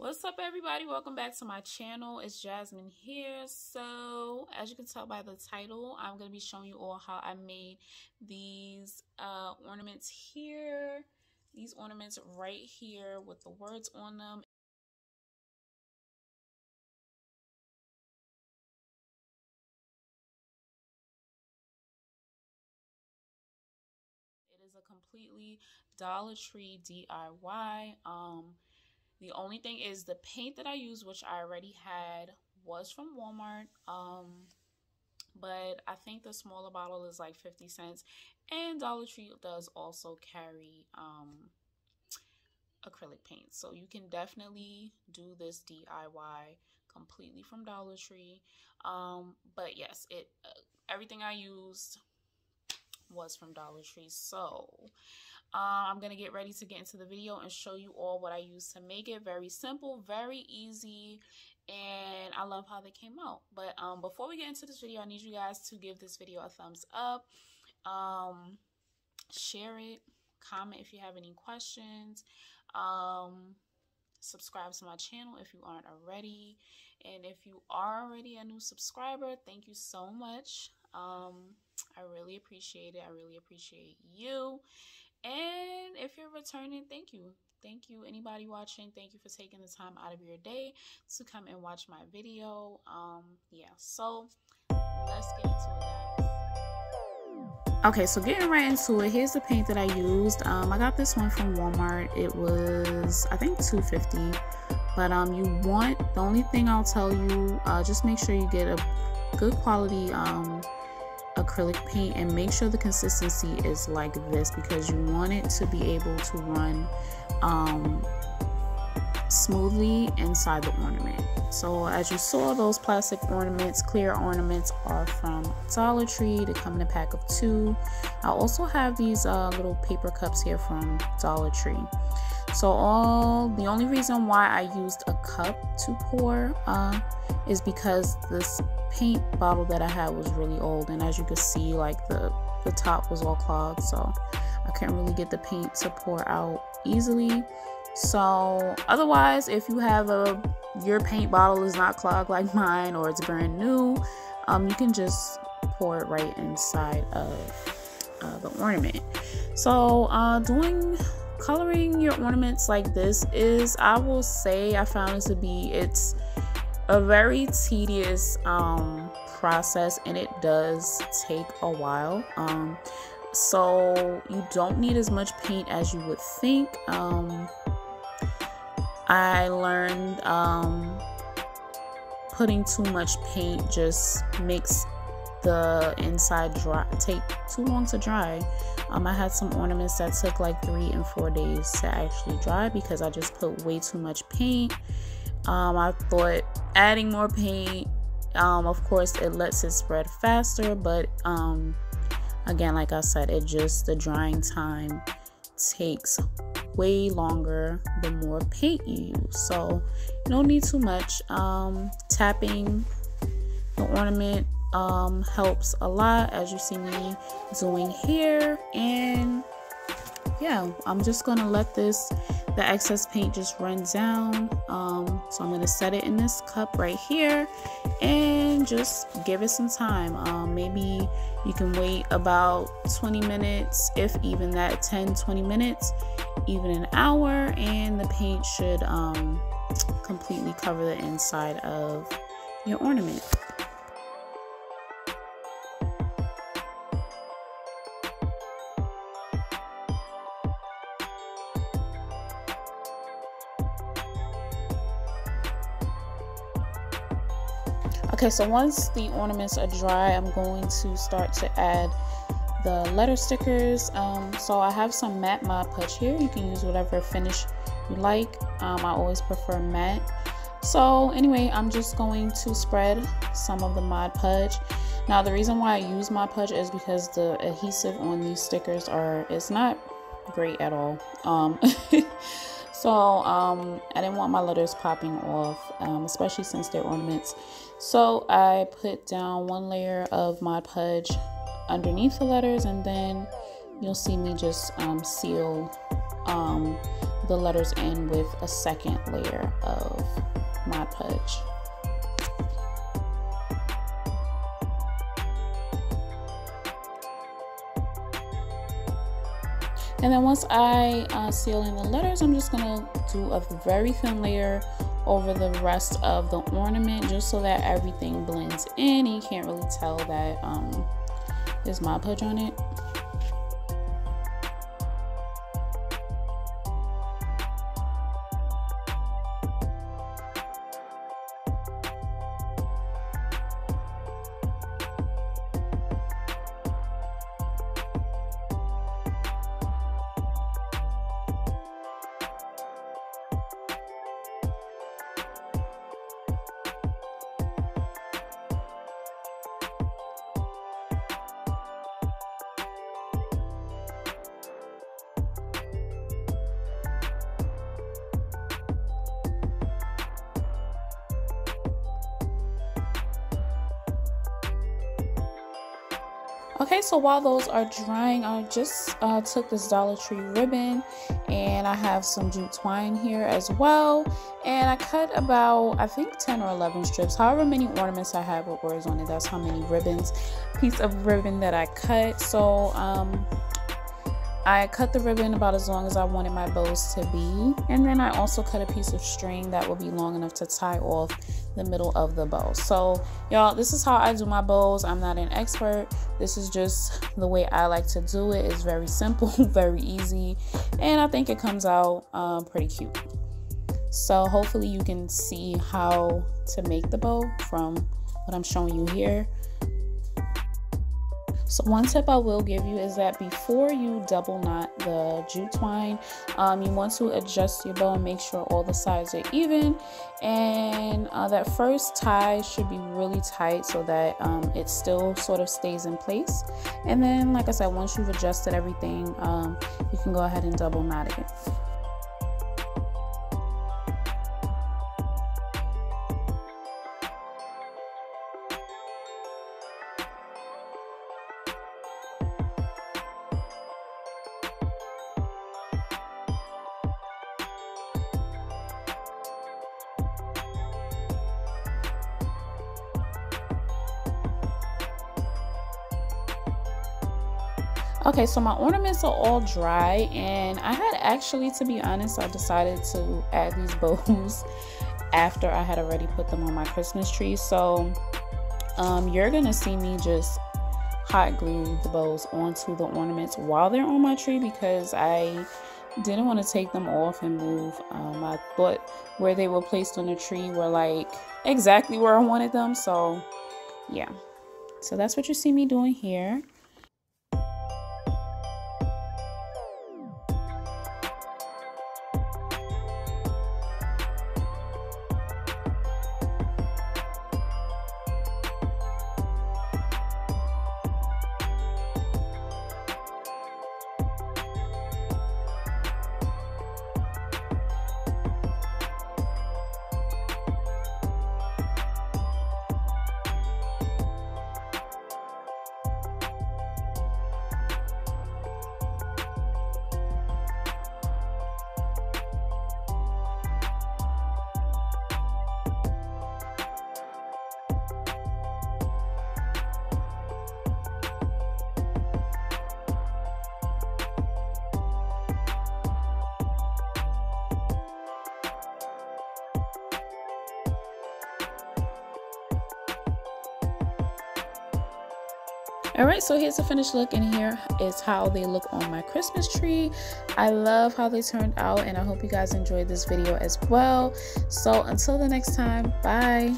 What's up, everybody? Welcome back to my channel. It's Jasmine here. So as you can tell by the title, I'm going to be showing you all how I made these ornaments here. These ornaments right here with the words on them. It is a completely Dollar Tree DIY. The only thing is the paint that I used, which I already had, was from Walmart. But I think the smaller bottle is like 50 cents. And Dollar Tree does also carry acrylic paint. So you can definitely do this DIY completely from Dollar Tree. But yes, everything I used was from Dollar Tree. So I'm gonna get ready to get into the video and show you all what I used to make it. Very simple, very easy, and I love how they came out. But before we get into this video, I need you guys to give this video a thumbs up, share it, comment if you have any questions, subscribe to my channel if you aren't already, and if you are already a new subscriber, thank you so much. I really appreciate it. I really appreciate you. And if you're returning, thank you. Thank you, anybody watching. Thank you for taking the time out of your day to come and watch my video. Yeah, so let's get into it, guys. Okay, so getting right into it, here's the paint that I used. I got this one from Walmart. It was, I think, $2.50. But the only thing I'll tell you, just make sure you get a good quality acrylic paint, and make sure the consistency is like this, because you want it to be able to run smoothly inside the ornament. So as you saw, those plastic ornaments, clear ornaments, are from Dollar Tree. They come in a pack of 2. I also have these little paper cups here from Dollar Tree. So the only reason why I used a cup to pour is because this paint bottle that I had was really old, and as you can see, like the top was all clogged, so I couldn't really get the paint to pour out easily. So otherwise, if you have your paint bottle is not clogged like mine, or it's brand new, you can just pour it right inside of the ornament. So coloring your ornaments like this is, I will say, I found it to be, it's a very tedious process, and it does take a while. So you don't need as much paint as you would think. I learned putting too much paint just makes the inside take too long to dry. I had some ornaments that took like 3 and 4 days to actually dry because I just put way too much paint. I thought adding more paint, of course it lets it spread faster, but again, like I said, the drying time takes way longer the more paint you use. So you don't need too much. Tapping the ornament helps a lot, as you see me doing here. And yeah, I'm just gonna let the excess paint just run down. So I'm gonna set it in this cup right here and just give it some time. Maybe you can wait about 20 minutes, if even that, 10-20 minutes, even an hour, and the paint should completely cover the inside of your ornament. Okay, so once the ornaments are dry, I'm going to start to add the letter stickers. So I have some matte Mod Podge here. You can use whatever finish you like. I always prefer matte. So anyway, I'm just going to spread some of the Mod Podge. Now the reason why I use Mod Podge is because the adhesive on these stickers is not great at all. So I didn't want my letters popping off, especially since they're ornaments. So I put down 1 layer of Mod Podge underneath the letters, and then you'll see me just seal the letters in with a second layer of Mod Podge. And then once I seal in the letters, I'm just gonna do a very thin layer over the rest of the ornament, just so that everything blends in and you can't really tell that there's Mod Podge on it. Okay, so while those are drying, I just took this Dollar Tree ribbon, and I have some jute twine here as well, and I cut about, I think, 10 or 11 strips, however many ornaments I have with words on it, that's how many piece of ribbon that I cut. So I cut the ribbon about as long as I wanted my bows to be, and then I also cut a piece of string that will be long enough to tie off the middle of the bow. So y'all, this is how I do my bows. I'm not an expert. This is just the way I like to do it. It's very simple, very easy, and I think it comes out pretty cute. So hopefully you can see how to make the bow from what I'm showing you here. So one tip I will give you is that before you double knot the jute twine, you want to adjust your bow and make sure all the sides are even. And that first tie should be really tight so that it still sort of stays in place. And then, like I said, once you've adjusted everything, you can go ahead and double knot it. Okay, so my ornaments are all dry, and I had actually, to be honest, I decided to add these bows after I had already put them on my Christmas tree. So you're gonna see me just hot glue the bows onto the ornaments while they're on my tree, because I didn't want to take them off and move. I thought where they were placed on the tree were like exactly where I wanted them. So yeah, so that's what you see me doing here. Alright, so here's the finished look, and here is how they look on my Christmas tree. I love how they turned out, and I hope you guys enjoyed this video as well. So until the next time, bye.